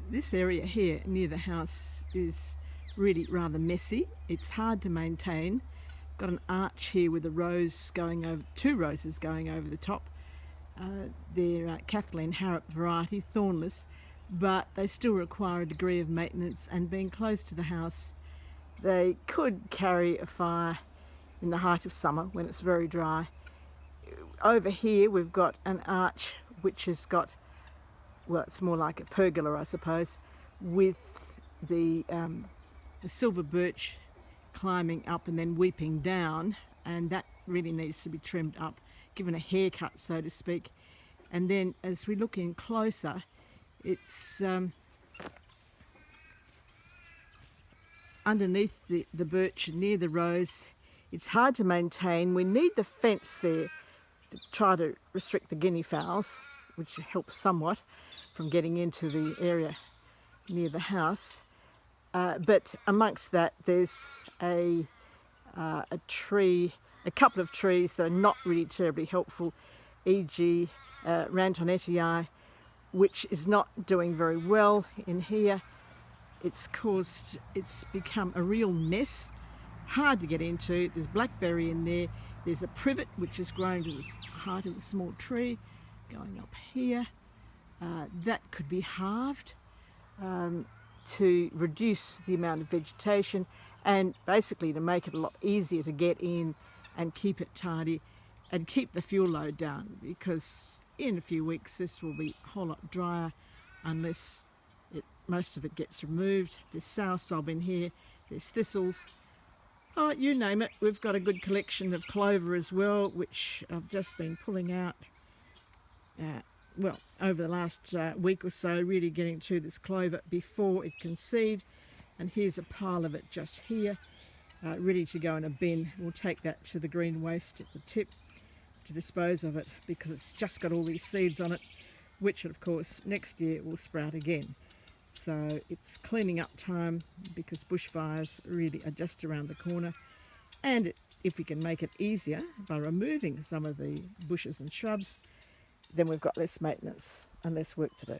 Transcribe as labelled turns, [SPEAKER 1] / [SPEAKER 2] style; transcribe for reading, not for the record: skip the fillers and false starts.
[SPEAKER 1] This area here near the house is really rather messy. It's hard to maintain. Got an arch here with a rose going over, two roses going over the top. They're Kathleen Harrop variety, thornless, but they still require a degree of maintenance, and being close to the house, they could carry a fire in the height of summer when it's very dry. Over here we've got an arch which has got, well, it's more like a pergola I suppose, with the silver birch climbing up and then weeping down, and that really needs to be trimmed up, given a haircut so to speak. And then as we look in closer, it's underneath the birch near the rose. It's hard to maintain. We need the fence there to try to restrict the guinea fowls, which helps somewhat from getting into the area near the house. But amongst that, there's a tree, a couple of trees that are not really terribly helpful, e.g. Rantonettii, which is not doing very well in here. It's become a real mess, hard to get into. There's blackberry in there. There's a privet which has grown to the height of a small tree going up here. That could be halved to reduce the amount of vegetation and basically to make it a lot easier to get in and keep it tidy and keep the fuel load down, because in a few weeks this will be a whole lot drier unless most of it gets removed. There's soursop in here, there's thistles, oh, you name it. We've got a good collection of clover as well, which I've just been pulling out well, over the last week or so, really getting to this clover before it can seed. And here's a pile of it just here, ready to go in a bin. We'll take that to the green waste at the tip to dispose of it, because it's just got all these seeds on it, which of course next year will sprout again. So it's cleaning up time, because bushfires really are just around the corner, and if we can make it easier by removing some of the bushes and shrubs, then we've got less maintenance and less work to do.